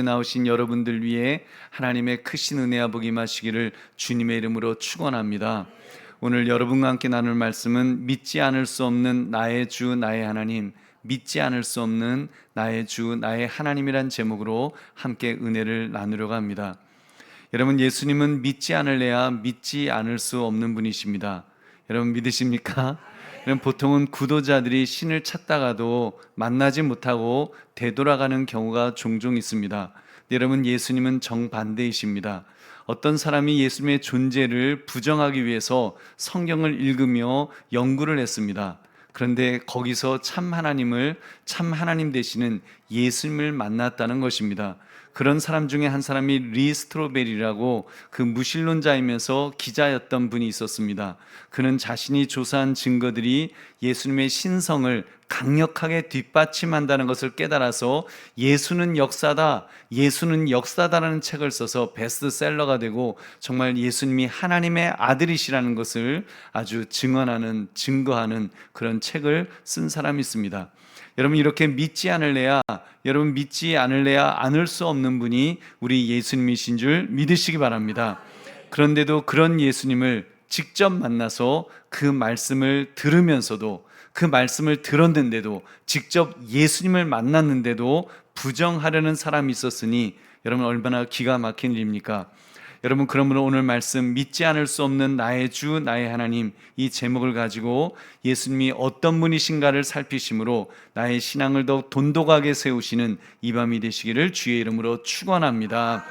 나오신 여러분들 위해 하나님의 크신 은혜와 복이 임하시기를 주님의 이름으로 축원합니다. 오늘 여러분과 함께 나눌 말씀은 믿지 않을 수 없는 나의 주 나의 하나님, 믿지 않을 수 없는 나의 주 나의 하나님이란 제목으로 함께 은혜를 나누려고 합니다. 여러분, 예수님은 믿지 않을래야 믿지 않을 수 없는 분이십니다. 여러분 믿으십니까? 보통은 구도자들이 신을 찾다가도 만나지 못하고 되돌아가는 경우가 종종 있습니다. 여러분, 예수님은 정반대이십니다. 어떤 사람이 예수님의 존재를 부정하기 위해서 성경을 읽으며 연구를 했습니다. 그런데 거기서 참 하나님 되시는 예수님을 만났다는 것입니다. 그런 사람 중에 한 사람이 리 스트로벨이라고 그 무신론자이면서 기자였던 분이 있었습니다. 그는 자신이 조사한 증거들이 예수님의 신성을 강력하게 뒷받침한다는 것을 깨달아서 예수는 역사다라는 책을 써서 베스트셀러가 되고 정말 예수님이 하나님의 아들이시라는 것을 아주 증거하는 그런 책을 쓴 사람이 있습니다. 여러분, 이렇게 믿지 않을래야 않을 수 없는 분이 우리 예수님이신 줄 믿으시기 바랍니다. 그런데도 그런 예수님을 직접 만나서 그 말씀을 들으면서도, 그 말씀을 들었는데도, 직접 예수님을 만났는데도 부정하려는 사람이 있었으니 여러분, 얼마나 기가 막힌 일입니까? 여러분, 그러므로 오늘 말씀 믿지 않을 수 없는 나의 주 나의 하나님, 이 제목을 가지고 예수님이 어떤 분이신가를 살피심으로 나의 신앙을 더욱 돈독하게 세우시는 이 밤이 되시기를 주의 이름으로 축원합니다.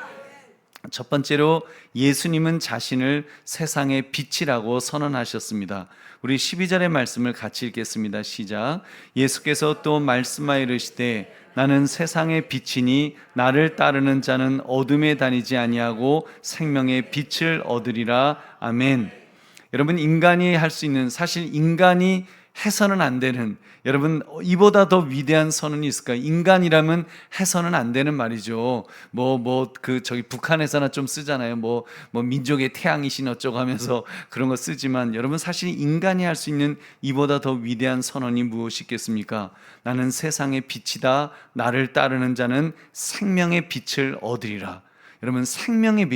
첫 번째로, 예수님은 자신을 세상의 빛이라고 선언하셨습니다. 우리 12절의 말씀을 같이 읽겠습니다. 시작. 예수께서 또 말씀하여 이르시되 나는 세상의 빛이니 나를 따르는 자는 어둠에 다니지 아니하고 생명의 빛을 얻으리라. 아멘. 여러분, 인간이 할 수 있는, 사실 인간이 해서는 안 되는, 여러분, 이보다 더 위대한 선언이 있을까요? 인간이라면 해서는 안 되는 말이죠. 북한에서나 좀 쓰잖아요. 민족의 태양이신 어쩌고 하면서 그런 거 쓰지만, 여러분, 사실 인간이 할 수 있는 이보다 더 위대한 선언이 무엇이 있겠습니까? 나는 세상의 빛이다. 나를 따르는 자는 생명의 빛을 얻으리라. 여러분, 생명의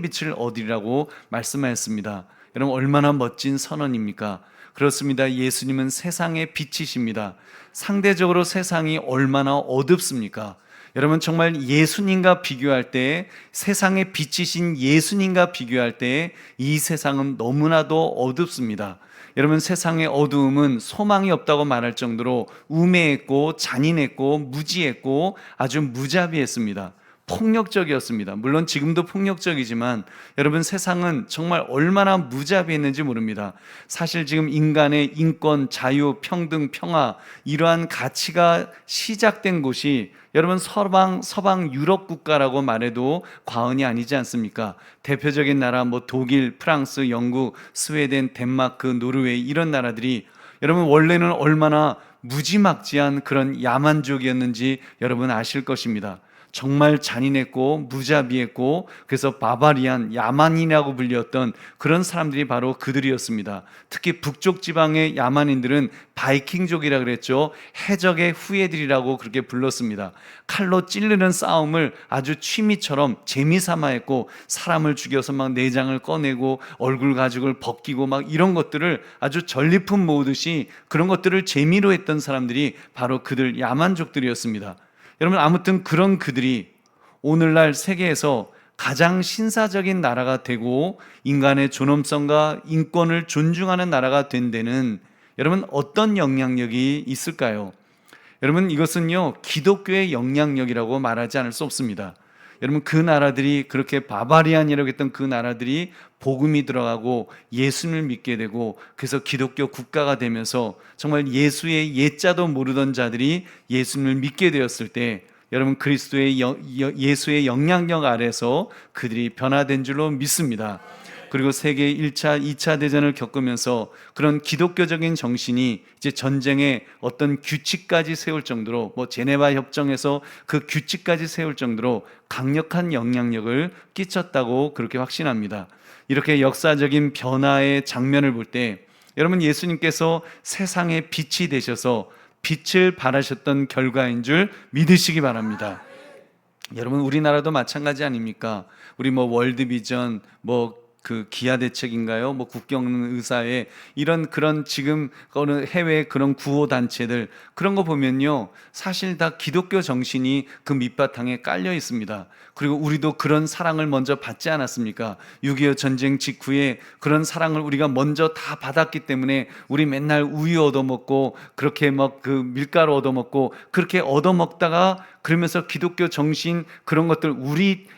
빛을 얻으리라고 말씀하였습니다. 여러분, 얼마나 멋진 선언입니까? 그렇습니다. 예수님은 세상의 빛이십니다. 상대적으로 세상이 얼마나 어둡습니까? 여러분, 정말 예수님과 비교할 때, 세상의 빛이신 예수님과 비교할 때 이 세상은 너무나도 어둡습니다. 여러분, 세상의 어두움은 소망이 없다고 말할 정도로 우매했고 잔인했고 무지했고 아주 무자비했습니다. 폭력적이었습니다. 물론 지금도 폭력적이지만 여러분, 세상은 정말 얼마나 무자비했는지 모릅니다. 사실 지금 인간의 인권, 자유, 평등, 평화, 이러한 가치가 시작된 곳이 여러분 서방 유럽 국가라고 말해도 과언이 아니지 않습니까? 대표적인 나라 독일, 프랑스, 영국, 스웨덴, 덴마크, 노르웨이, 이런 나라들이 여러분 원래는 얼마나 무지막지한 그런 야만족이었는지 여러분 아실 것입니다. 정말 잔인했고 무자비했고, 그래서 바바리안, 야만인이라고 불렸던 그런 사람들이 바로 그들이었습니다. 특히 북쪽 지방의 야만인들은 바이킹족이라 그랬죠. 해적의 후예들이라고 그렇게 불렀습니다. 칼로 찌르는 싸움을 아주 취미처럼 재미삼아 했고, 사람을 죽여서 막 내장을 꺼내고 얼굴 가죽을 벗기고 막 이런 것들을 아주 전리품 모으듯이 그런 것들을 재미로 했던 사람들이 바로 그들 야만족들이었습니다. 여러분, 아무튼 그런 그들이 오늘날 세계에서 가장 신사적인 나라가 되고 인간의 존엄성과 인권을 존중하는 나라가 된 데는 여러분 어떤 영향력이 있을까요? 여러분, 이것은요 기독교의 영향력이라고 말하지 않을 수 없습니다. 여러분, 그 나라들이, 그렇게 바바리안이라고 했던 그 나라들이 복음이 들어가고 예수님을 믿게 되고, 그래서 기독교 국가가 되면서 정말 예수의 예자도 모르던 자들이 예수님을 믿게 되었을 때 여러분, 그리스도의 예수의 영향력 아래서 그들이 변화된 줄로 믿습니다. 그리고 세계 1차, 2차 대전을 겪으면서 그런 기독교적인 정신이 이제 전쟁의 어떤 규칙까지 세울 정도로, 제네바 협정에서 그 규칙까지 세울 정도로 강력한 영향력을 끼쳤다고 그렇게 확신합니다. 이렇게 역사적인 변화의 장면을 볼 때 여러분, 예수님께서 세상의 빛이 되셔서 빛을 발하셨던 결과인 줄 믿으시기 바랍니다. 여러분 우리나라도 마찬가지 아닙니까? 우리 뭐 월드비전 뭐 그 기아 대책인가요? 뭐 국경의사회 이런 그런 지금 어느 해외 그런 구호 단체들 그런 거 보면요 사실 다 기독교 정신이 그 밑바탕에 깔려 있습니다. 그리고 우리도 그런 사랑을 먼저 받지 않았습니까? 6.25 전쟁 직후에 그런 사랑을 우리가 먼저 다 받았기 때문에 우리 맨날 우유 얻어먹고 그렇게 막 그 밀가루 얻어먹고 그렇게 얻어먹다가 그러면서 기독교 정신 그런 것들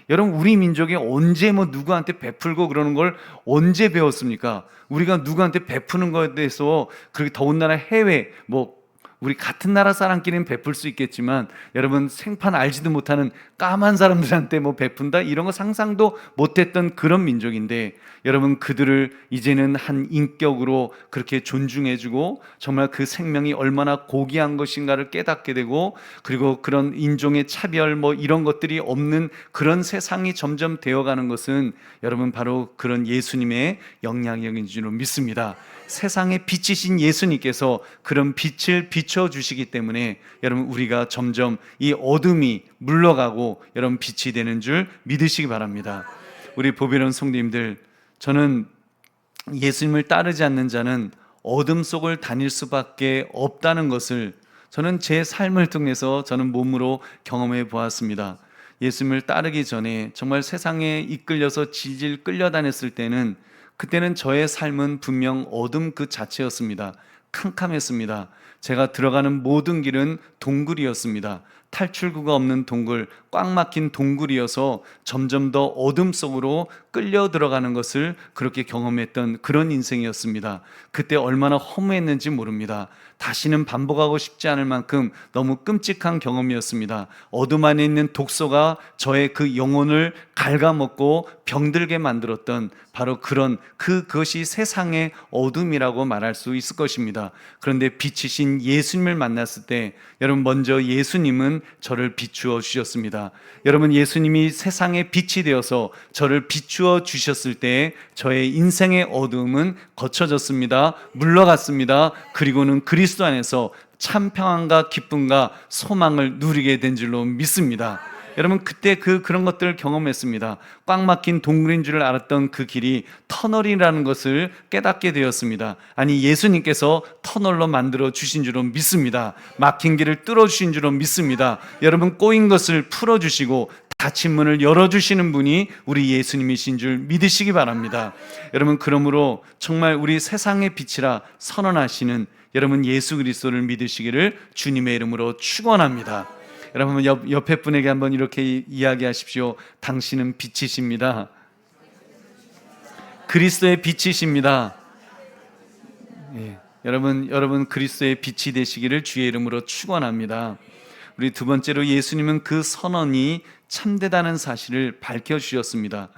여러분 우리 민족이 언제 뭐 누구한테 베풀고 그러는 걸 언제 배웠습니까? 우리가 누구한테 베푸는 것에 대해서 그렇게 더군다나 해외 뭐 우리 같은 나라 사람끼리는 베풀 수 있겠지만 여러분 생판 알지도 못하는 까만 사람들한테 뭐 베푼다 이런 거 상상도 못했던 그런 민족인데 여러분 그들을 이제는 한 인격으로 그렇게 존중해주고 정말 그 생명이 얼마나 고귀한 것인가를 깨닫게 되고 그리고 그런 인종의 차별 뭐 이런 것들이 없는 그런 세상이 점점 되어가는 것은 여러분 바로 그런 예수님의 영향력인 줄로 믿습니다. 세상의 빛이신 예수님께서 그런 빛을 비춰주시기 때문에 여러분 우리가 점점 이 어둠이 물러가고 여러분 빛이 되는 줄 믿으시기 바랍니다. 우리 보배로운 성도님들, 저는 예수님을 따르지 않는 자는 어둠 속을 다닐 수밖에 없다는 것을 저는 제 삶을 통해서 저는 몸으로 경험해 보았습니다. 예수님을 따르기 전에 정말 세상에 이끌려서 질질 끌려다녔을 때는 그때는 저의 삶은 분명 어둠 그 자체였습니다. 캄캄했습니다. 제가 들어가는 모든 길은 동굴이었습니다. 탈출구가 없는 동굴, 꽉 막힌 동굴이어서 점점 더 어둠 속으로 끌려 들어가는 것을 그렇게 경험했던 그런 인생이었습니다. 그때 얼마나 허무했는지 모릅니다. 다시는 반복하고 싶지 않을 만큼 너무 끔찍한 경험이었습니다. 어둠 안에 있는 독소가 저의 그 영혼을 갉아먹고 병들게 만들었던 바로 그것이 세상의 어둠이라고 말할 수 있을 것입니다. 그런데 빛이신 예수님을 만났을 때 여러분 먼저 예수님은 저를 비추어 주셨습니다. 여러분 예수님이 세상의 빛이 되어서 저를 비추어 주셨을 때 저의 인생의 어둠은 거쳐졌습니다. 물러갔습니다. 그리고는 그리스도 안에서 참 평안과 기쁨과 소망을 누리게 된 줄로 믿습니다. 여러분 그때 그런 것들을 경험했습니다. 꽉 막힌 동굴인 줄 알았던 그 길이 터널이라는 것을 깨닫게 되었습니다. 아니 예수님께서 터널로 만들어 주신 줄로 믿습니다. 막힌 길을 뚫어 주신 줄로 믿습니다. 여러분 꼬인 것을 풀어 주시고 닫힌 문을 열어주시는 분이 우리 예수님이신 줄 믿으시기 바랍니다. 여러분 그러므로 정말 우리 세상의 빛이라 선언하시는 여러분 예수 그리스도를 믿으시기를 주님의 이름으로 축원합니다. 여러분 옆에 분에게 한번 이렇게 이야기하십시오. 당신은 빛이십니다. 그리스도의 빛이십니다. 예, 여러분 그리스도의 빛이 되시기를 주의 이름으로 축원합니다. 우리 두 번째로 예수님은 그 선언이 참되다는 사실을 밝혀주셨습니다.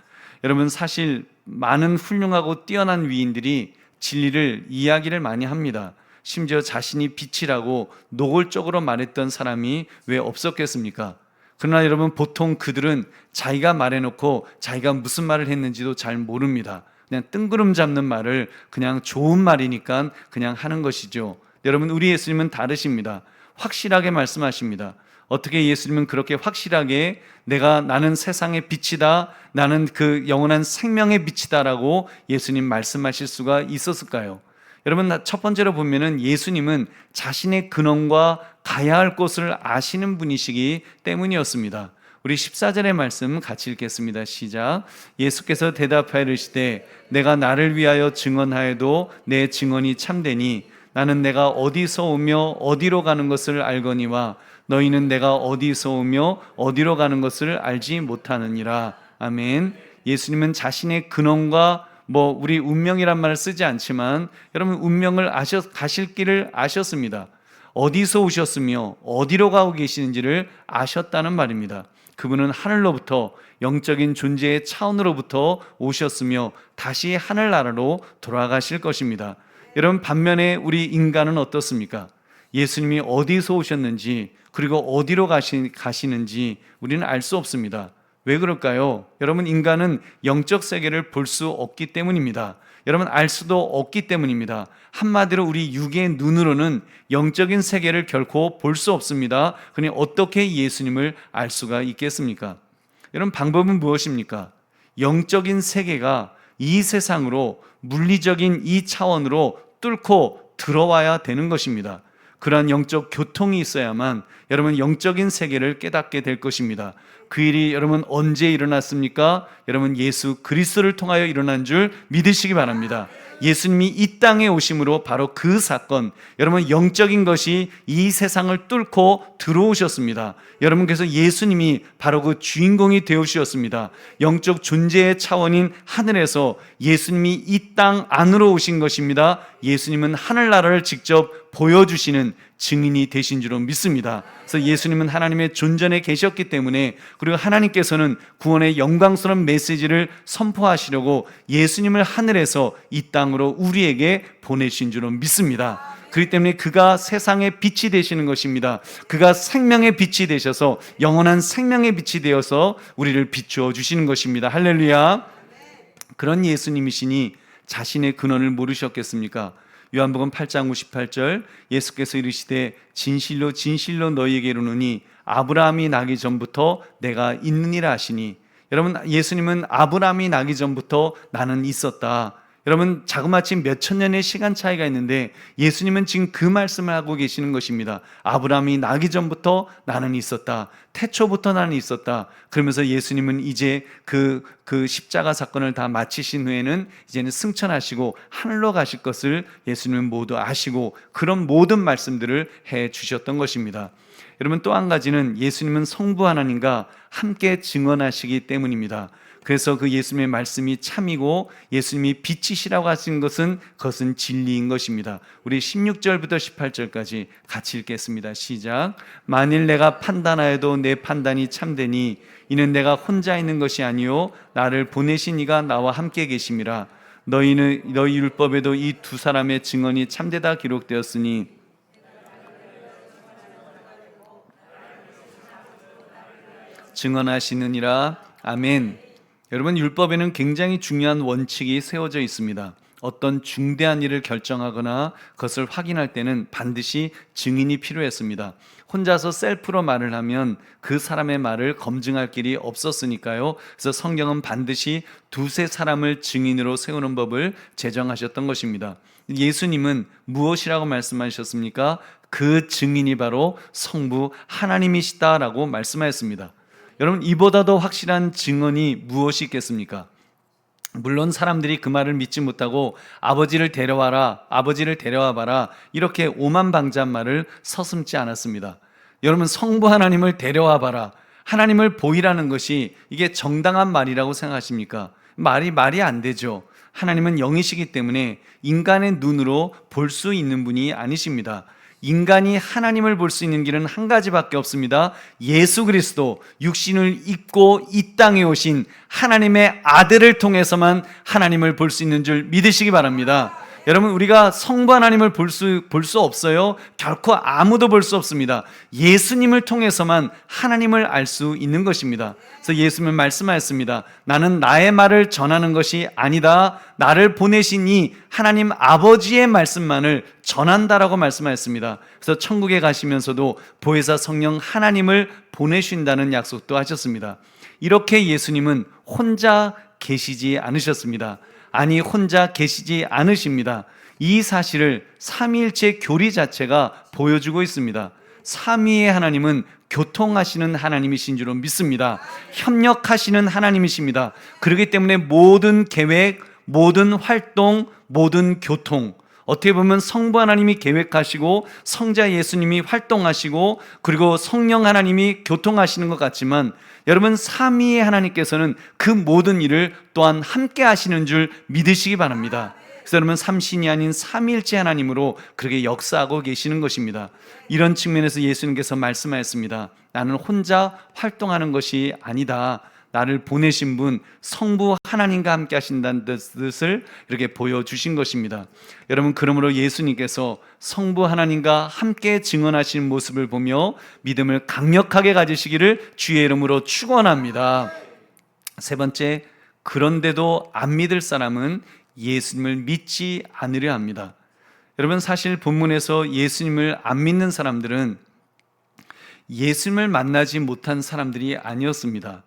여러분 사실 많은 훌륭하고 뛰어난 위인들이 진리를 이야기를 많이 합니다. 심지어 자신이 빛이라고 노골적으로 말했던 사람이 왜 없었겠습니까? 그러나 여러분 보통 그들은 자기가 말해놓고 자기가 무슨 말을 했는지도 잘 모릅니다. 그냥 뜬구름 잡는 말을 그냥 좋은 말이니까 그냥 하는 것이죠. 여러분 우리 예수님은 다르십니다. 확실하게 말씀하십니다. 어떻게 예수님은 그렇게 확실하게 나는 세상의 빛이다, 나는 그 영원한 생명의 빛이다라고 예수님 말씀하실 수가 있었을까요? 여러분 첫 번째로 보면은 예수님은 자신의 근원과 가야 할 곳을 아시는 분이시기 때문이었습니다. 우리 14절의 말씀 같이 읽겠습니다. 시작. 예수께서 대답하여 이르시되 내가 나를 위하여 증언하여도 내 증언이 참되니 나는 내가 어디서 오며 어디로 가는 것을 알거니와 너희는 내가 어디서 오며 어디로 가는 것을 알지 못하느니라. 아멘. 예수님은 자신의 근원과 우리 운명이란 말을 쓰지 않지만 여러분 운명을 가실 길을 아셨습니다. 어디서 오셨으며 어디로 가고 계시는지를 아셨다는 말입니다. 그분은 하늘로부터 영적인 존재의 차원으로부터 오셨으며 다시 하늘나라로 돌아가실 것입니다. 여러분 반면에 우리 인간은 어떻습니까? 예수님이 어디서 오셨는지 그리고 어디로 가시는지 우리는 알 수 없습니다. 왜 그럴까요? 여러분, 인간은 영적 세계를 볼 수 없기 때문입니다. 여러분, 알 수도 없기 때문입니다. 한마디로 우리 육의 눈으로는 영적인 세계를 결코 볼 수 없습니다. 그러니 어떻게 예수님을 알 수가 있겠습니까? 여러분, 방법은 무엇입니까? 영적인 세계가 이 세상으로, 물리적인 이 차원으로 뚫고 들어와야 되는 것입니다. 그러한 영적 교통이 있어야만 여러분 영적인 세계를 깨닫게 될 것입니다. 그 일이 여러분 언제 일어났습니까? 여러분 예수 그리스도를 통하여 일어난 줄 믿으시기 바랍니다. 예수님이 이 땅에 오심으로 바로 그 사건, 여러분 영적인 것이 이 세상을 뚫고 들어오셨습니다. 여러분께서 예수님이 바로 그 주인공이 되어주셨습니다. 영적 존재의 차원인 하늘에서 예수님이 이 땅 안으로 오신 것입니다. 예수님은 하늘나라를 직접 보여주시는 증인이 되신 줄로 믿습니다. 그래서 예수님은 하나님의 존전에 계셨기 때문에, 그리고 하나님께서는 구원의 영광스러운 메시지를 선포하시려고 예수님을 하늘에서 이 땅으로 우리에게 보내신 줄로 믿습니다. 그렇기 때문에 그가 세상의 빛이 되시는 것입니다. 그가 생명의 빛이 되셔서 영원한 생명의 빛이 되어서 우리를 비추어 주시는 것입니다. 할렐루야. 그런 예수님이시니 자신의 근원을 모르셨겠습니까? 요한복음 8장 58절, 예수께서 이르시되 진실로 진실로 너희에게 이르노니 아브라함이 나기 전부터 내가 있느니라 하시니, 여러분 예수님은 아브라함이 나기 전부터 나는 있었다. 여러분 자그마치 몇천 년의 시간 차이가 있는데 예수님은 지금 그 말씀을 하고 계시는 것입니다. 아브라함이 나기 전부터 나는 있었다. 태초부터 나는 있었다. 그러면서 예수님은 이제 그 십자가 사건을 다 마치신 후에는 이제는 승천하시고 하늘로 가실 것을 예수님은 모두 아시고 그런 모든 말씀들을 해 주셨던 것입니다. 여러분 또 한 가지는 예수님은 성부 하나님과 함께 증언하시기 때문입니다. 그래서 그 예수님의 말씀이 참이고 예수님이 빛이시라고 하신 것은 그것은 진리인 것입니다. 우리 16절부터 18절까지 같이 읽겠습니다. 시작. 만일 내가 판단하여도 내 판단이 참되니 이는 내가 혼자 있는 것이 아니요 나를 보내신 이가 나와 함께 계심이라. 너희 율법에도 이 두 사람의 증언이 참되다 기록되었으니 증언하시느니라. 아멘. 여러분 율법에는 굉장히 중요한 원칙이 세워져 있습니다. 어떤 중대한 일을 결정하거나 그것을 확인할 때는 반드시 증인이 필요했습니다. 혼자서 셀프로 말을 하면 그 사람의 말을 검증할 길이 없었으니까요. 그래서 성경은 반드시 두세 사람을 증인으로 세우는 법을 제정하셨던 것입니다. 예수님은 무엇이라고 말씀하셨습니까? 그 증인이 바로 성부 하나님이시다라고 말씀하였습니다. 여러분 이보다 더 확실한 증언이 무엇이 있겠습니까? 물론 사람들이 그 말을 믿지 못하고 아버지를 데려와라, 아버지를 데려와 봐라 이렇게 오만방자한 말을 서슴지 않았습니다. 여러분 성부 하나님을 데려와 봐라, 하나님을 보이라는 것이 이게 정당한 말이라고 생각하십니까? 말이 안 되죠. 하나님은 영이시기 때문에 인간의 눈으로 볼 수 있는 분이 아니십니다. 인간이 하나님을 볼 수 있는 길은 한 가지밖에 없습니다. 예수 그리스도 육신을 입고 이 땅에 오신 하나님의 아들을 통해서만 하나님을 볼 수 있는 줄 믿으시기 바랍니다. 여러분 우리가 성부 하나님을 볼 수 없어요. 결코 아무도 볼 수 없습니다. 예수님을 통해서만 하나님을 알 수 있는 것입니다. 그래서 예수님은 말씀하였습니다. 나는 나의 말을 전하는 것이 아니다. 나를 보내신 이 하나님 아버지의 말씀만을 전한다라고 말씀하였습니다. 그래서 천국에 가시면서도 보혜사 성령 하나님을 보내신다는 약속도 하셨습니다. 이렇게 예수님은 혼자 계시지 않으셨습니다. 아니 혼자 계시지 않으십니다. 이 사실을 삼위일체 교리 자체가 보여주고 있습니다. 삼위의 하나님은 교통하시는 하나님이신 줄로 믿습니다. 협력하시는 하나님이십니다. 그렇기 때문에 모든 계획, 모든 활동, 모든 교통, 어떻게 보면 성부 하나님이 계획하시고 성자 예수님이 활동하시고 그리고 성령 하나님이 교통하시는 것 같지만 여러분 삼위의 하나님께서는 그 모든 일을 또한 함께 하시는 줄 믿으시기 바랍니다. 그래서 여러분 삼신이 아닌 삼위일체 하나님으로 그렇게 역사하고 계시는 것입니다. 이런 측면에서 예수님께서 말씀하였습니다. 나는 혼자 활동하는 것이 아니다. 나를 보내신 분 성부 하나님과 함께 하신다는 뜻을 이렇게 보여주신 것입니다. 여러분 그러므로 예수님께서 성부 하나님과 함께 증언하신 모습을 보며 믿음을 강력하게 가지시기를 주의 이름으로 축원합니다. 세 번째, 그런데도 안 믿을 사람은 예수님을 믿지 않으려 합니다. 여러분, 사실 본문에서 예수님을 안 믿는 사람들은 예수님을 만나지 못한 사람들이 아니었습니다.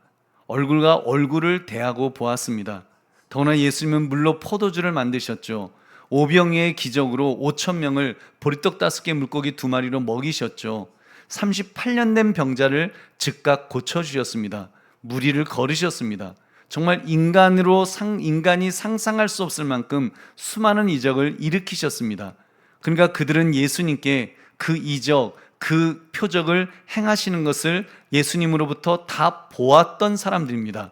얼굴과 얼굴을 대하고 보았습니다. 더구나 예수님은 물로 포도주를 만드셨죠. 오병이의 기적으로 5천 명을 보리떡 5개 물고기 2마리로 먹이셨죠. 38년 된 병자를 즉각 고쳐주셨습니다. 무리를 걸으셨습니다. 정말 인간이 상상할 수 없을 만큼 수많은 이적을 일으키셨습니다. 그러니까 그들은 예수님께 그 이적, 그 표적을 행하시는 것을 예수님으로부터 다 보았던 사람들입니다.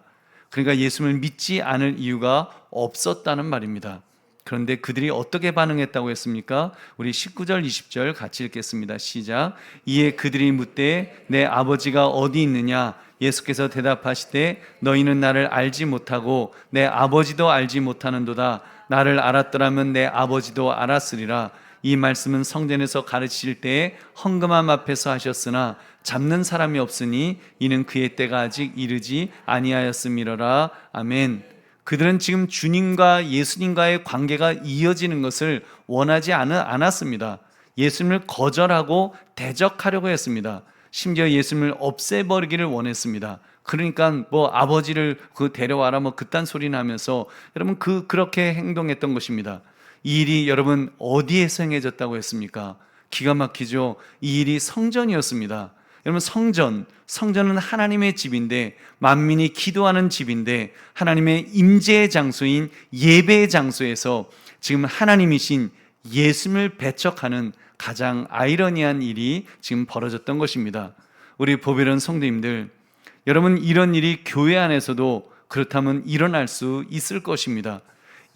그러니까 예수님을 믿지 않을 이유가 없었다는 말입니다. 그런데 그들이 어떻게 반응했다고 했습니까? 우리 19절 20절 같이 읽겠습니다. 시작. 이에 그들이 묻되 내 아버지가 어디 있느냐? 예수께서 대답하시되 너희는 나를 알지 못하고 내 아버지도 알지 못하는도다. 나를 알았더라면 내 아버지도 알았으리라. 이 말씀은 성전에서 가르치실 때에 헌금함 앞에서 하셨으나 잡는 사람이 없으니 이는 그의 때가 아직 이르지 아니하였음이로라. 아멘. 그들은 지금 주님과 예수님과의 관계가 이어지는 것을 원하지 않았습니다. 예수님을 거절하고 대적하려고 했습니다. 심지어 예수님을 없애버리기를 원했습니다. 그러니까 아버지를 데려와라 그딴 소리나 하면서 여러분 그렇게 행동했던 것입니다. 이 일이 여러분 어디에서 행해졌다고 했습니까? 기가 막히죠. 이 일이 성전이었습니다. 여러분 성전은 하나님의 집인데, 만민이 기도하는 집인데, 하나님의 임재의 장소인 예배의 장소에서 지금 하나님이신 예수님을 배척하는 가장 아이러니한 일이 지금 벌어졌던 것입니다. 우리 보배로운 성도님들, 여러분 이런 일이 교회 안에서도 그렇다면 일어날 수 있을 것입니다.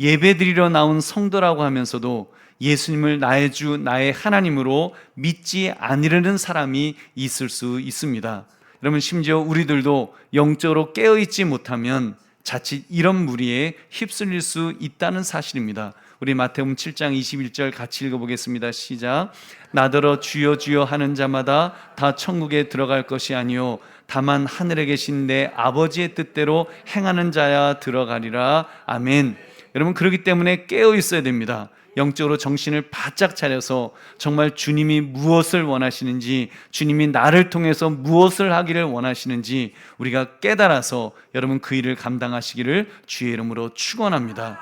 예배드리러 나온 성도라고 하면서도 예수님을 나의 주, 나의 하나님으로 믿지 않으려는 사람이 있을 수 있습니다. 여러분 심지어 우리들도 영적으로 깨어있지 못하면 자칫 이런 무리에 휩쓸릴 수 있다는 사실입니다. 우리 마태복음 7장 21절 같이 읽어보겠습니다. 시작. 나더러 주여 주여 하는 자마다 다 천국에 들어갈 것이 아니요 다만 하늘에 계신 내 아버지의 뜻대로 행하는 자야 들어가리라. 아멘. 여러분 그렇기 때문에 깨어 있어야 됩니다. 영적으로 정신을 바짝 차려서 정말 주님이 무엇을 원하시는지, 주님이 나를 통해서 무엇을 하기를 원하시는지 우리가 깨달아서 여러분 그 일을 감당하시기를 주의 이름으로 축원합니다.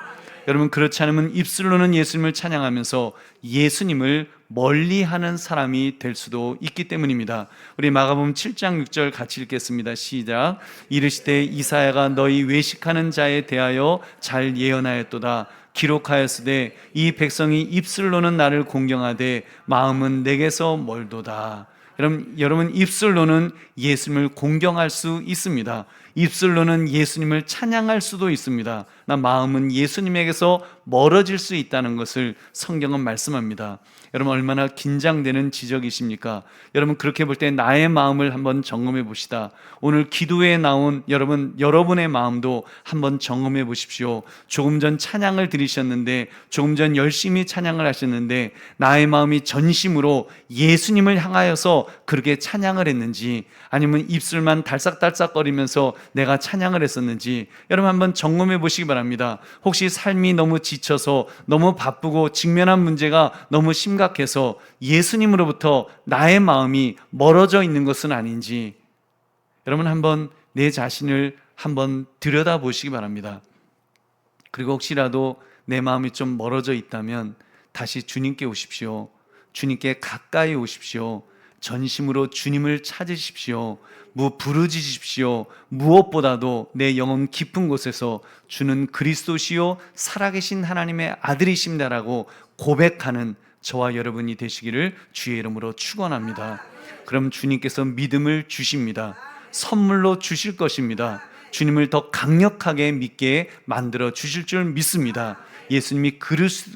여러분 그렇지 않으면 입술로는 예수님을 찬양하면서 예수님을 멀리하는 사람이 될 수도 있기 때문입니다. 우리 마가복음 7장 6절 같이 읽겠습니다. 시작. 이르시되 이사야가 너희 외식하는 자에 대하여 잘 예언하였도다. 기록하였으되 이 백성이 입술로는 나를 공경하되 마음은 내게서 멀도다. 여러분 입술로는 예수님을 공경할 수 있습니다. 입술로는 예수님을 찬양할 수도 있습니다. 나 마음은 예수님에게서 멀어질 수 있다는 것을 성경은 말씀합니다. 여러분 얼마나 긴장되는 지적이십니까? 여러분 그렇게 볼 때 나의 마음을 한번 점검해 봅시다. 오늘 기도에 나온 여러분의 마음도 한번 점검해 보십시오. 조금 전 찬양을 드리셨는데, 조금 전 열심히 찬양을 하셨는데 나의 마음이 전심으로 예수님을 향하여서 그렇게 찬양을 했는지, 아니면 입술만 달싹달싹거리면서 내가 찬양을 했었는지 여러분 한번 점검해 보시기 바랍니다. 혹시 삶이 너무 지쳐서, 너무 바쁘고 직면한 문제가 너무 심각해서 예수님으로부터 나의 마음이 멀어져 있는 것은 아닌지 여러분 한번 내 자신을 한번 들여다 보시기 바랍니다. 그리고 혹시라도 내 마음이 좀 멀어져 있다면 다시 주님께 오십시오. 주님께 가까이 오십시오. 전심으로 주님을 찾으십시오. 부르짖으십시오. 무엇보다도 내 영혼 깊은 곳에서 주는 그리스도시요 살아계신 하나님의 아들이십니다라고 고백하는 저와 여러분이 되시기를 주의 이름으로 축원합니다. 그럼 주님께서 믿음을 주십니다. 선물로 주실 것입니다. 주님을 더 강력하게 믿게 만들어 주실 줄 믿습니다. 예수님이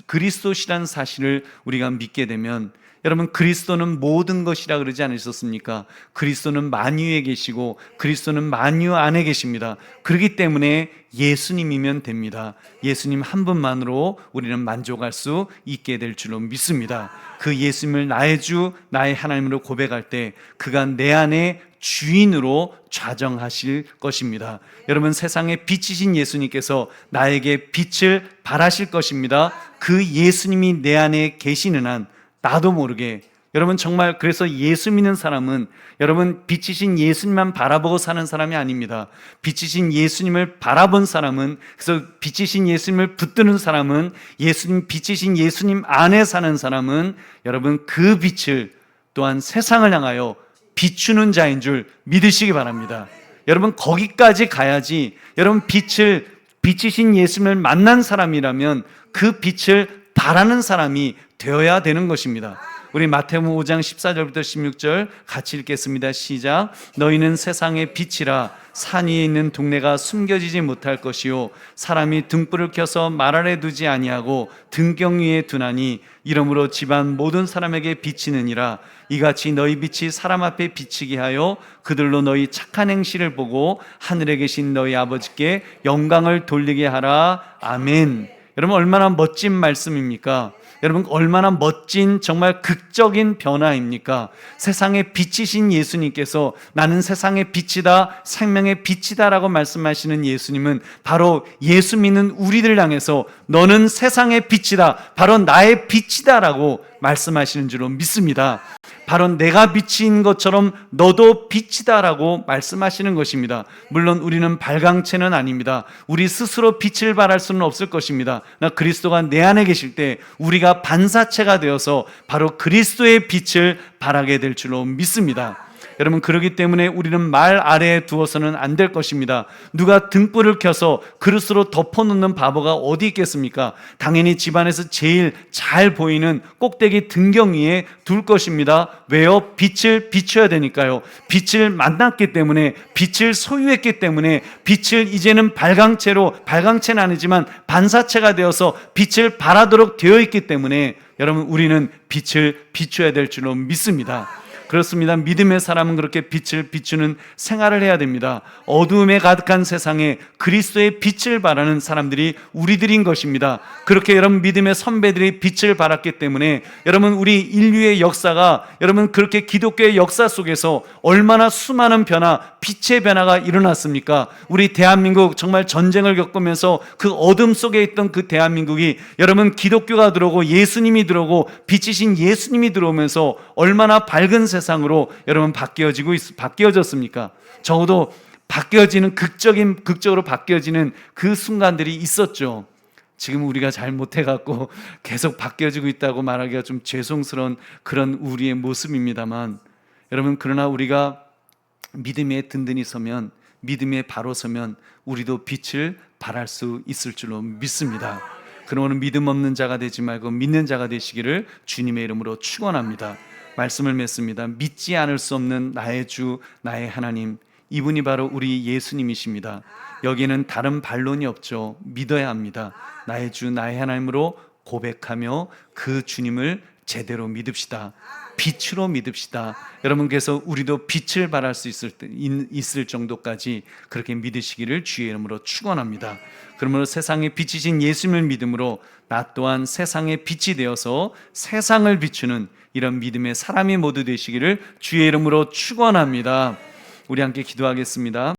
그리스도시라는 사실을 우리가 믿게 되면, 여러분 그리스도는 모든 것이라 그러지 않으셨습니까? 그리스도는 만유에 계시고 그리스도는 만유 안에 계십니다. 그렇기 때문에 예수님이면 됩니다. 예수님 한 분만으로 우리는 만족할 수 있게 될 줄로 믿습니다. 그 예수님을 나의 주, 나의 하나님으로 고백할 때 그가 내 안에 주인으로 좌정하실 것입니다. 여러분, 세상의 빛이신 예수님께서 나에게 빛을 발하실 것입니다. 그 예수님이 내 안에 계시는 한 나도 모르게, 여러분, 정말 그래서 예수 믿는 사람은 여러분 빛이신 예수님만 바라보고 사는 사람이 아닙니다. 빛이신 예수님을 바라본 사람은, 그래서 빛이신 예수님을 붙드는 사람은, 빛이신 예수님 안에 사는 사람은 여러분 그 빛을 또한 세상을 향하여 비추는 자인 줄 믿으시기 바랍니다. 여러분, 거기까지 가야지. 여러분, 빛이신 예수님을 만난 사람이라면 그 빛을 바라는 사람이 되어야 되는 것입니다. 우리 마태복음 5장 14절부터 16절 같이 읽겠습니다. 시작. 너희는 세상의 빛이라. 산 위에 있는 동네가 숨겨지지 못할 것이요 사람이 등불을 켜서 말 아래 두지 아니하고 등경 위에 두나니 이러므로 집안 모든 사람에게 비치느니라. 이같이 너희 빛이 사람 앞에 비치게 하여 그들로 너희 착한 행실을 보고 하늘에 계신 너희 아버지께 영광을 돌리게 하라. 아멘. 여러분, 얼마나 멋진 말씀입니까? 여러분, 얼마나 멋진 정말 극적인 변화입니까? 세상의 빛이신 예수님께서 나는 세상의 빛이다, 생명의 빛이다 라고 말씀하시는 예수님은 바로 예수 믿는 우리들 향해서 너는 세상의 빛이다, 바로 나의 빛이다 라고 말씀하시는 줄로 믿습니다. 바로 내가 빛인 것처럼 너도 빛이다 라고 말씀하시는 것입니다. 물론 우리는 발광체는 아닙니다. 우리 스스로 빛을 발할 수는 없을 것입니다. 나 그리스도가 내 안에 계실 때 우리가 반사체가 되어서 바로 그리스도의 빛을 발하게 될 줄로 믿습니다. 여러분, 그렇기 때문에 우리는 말 아래에 두어서는 안 될 것입니다. 누가 등불을 켜서 그릇으로 덮어놓는 바보가 어디 있겠습니까? 당연히 집안에서 제일 잘 보이는 꼭대기 등경 위에 둘 것입니다. 왜요? 빛을 비춰야 되니까요. 빛을 만났기 때문에, 빛을 소유했기 때문에, 빛을 이제는 발광체는 아니지만 반사체가 되어서 빛을 발하도록 되어 있기 때문에 여러분, 우리는 빛을 비춰야 될 줄로 믿습니다. 그렇습니다. 믿음의 사람은 그렇게 빛을 비추는 생활을 해야 됩니다. 어두움에 가득한 세상에 그리스도의 빛을 발하는 사람들이 우리들인 것입니다. 그렇게 여러분 믿음의 선배들이 빛을 발했기 때문에 여러분 우리 인류의 역사가 여러분 그렇게 기독교의 역사 속에서 얼마나 수많은 변화, 빛의 변화가 일어났습니까? 우리 대한민국 정말 전쟁을 겪으면서 그 어둠 속에 있던 그 대한민국이 여러분 기독교가 들어오고 예수님이 들어오고 빛이신 예수님이 들어오면서 얼마나 밝은 세상으로 여러분 바뀌어졌습니까? 적어도 극적으로 바뀌어지는 그 순간들이 있었죠. 지금 우리가 잘못해갖고 계속 바뀌어지고 있다고 말하기가 좀 죄송스러운 그런 우리의 모습입니다만, 여러분, 그러나 우리가 믿음에 든든히 서면, 믿음에 바로 서면 우리도 빛을 발할 수 있을 줄로 믿습니다. 그러므로 믿음 없는 자가 되지 말고 믿는 자가 되시기를 주님의 이름으로 축원합니다. 말씀을 맺습니다. 믿지 않을 수 없는 나의 주, 나의 하나님, 이분이 바로 우리 예수님이십니다. 여기에는 다른 반론이 없죠. 믿어야 합니다. 나의 주, 나의 하나님으로 고백하며 그 주님을 제대로 믿읍시다. 빛으로 믿읍시다. 여러분께서 우리도 빛을 발할 수 있을 정도까지 그렇게 믿으시기를 주의 이름으로 축원합니다. 그러므로 세상에 빛이신 예수님을 믿음으로 나 또한 세상의 빛이 되어서 세상을 비추는 이런 믿음의 사람이 모두 되시기를 주의 이름으로 축원합니다. 우리 함께 기도하겠습니다.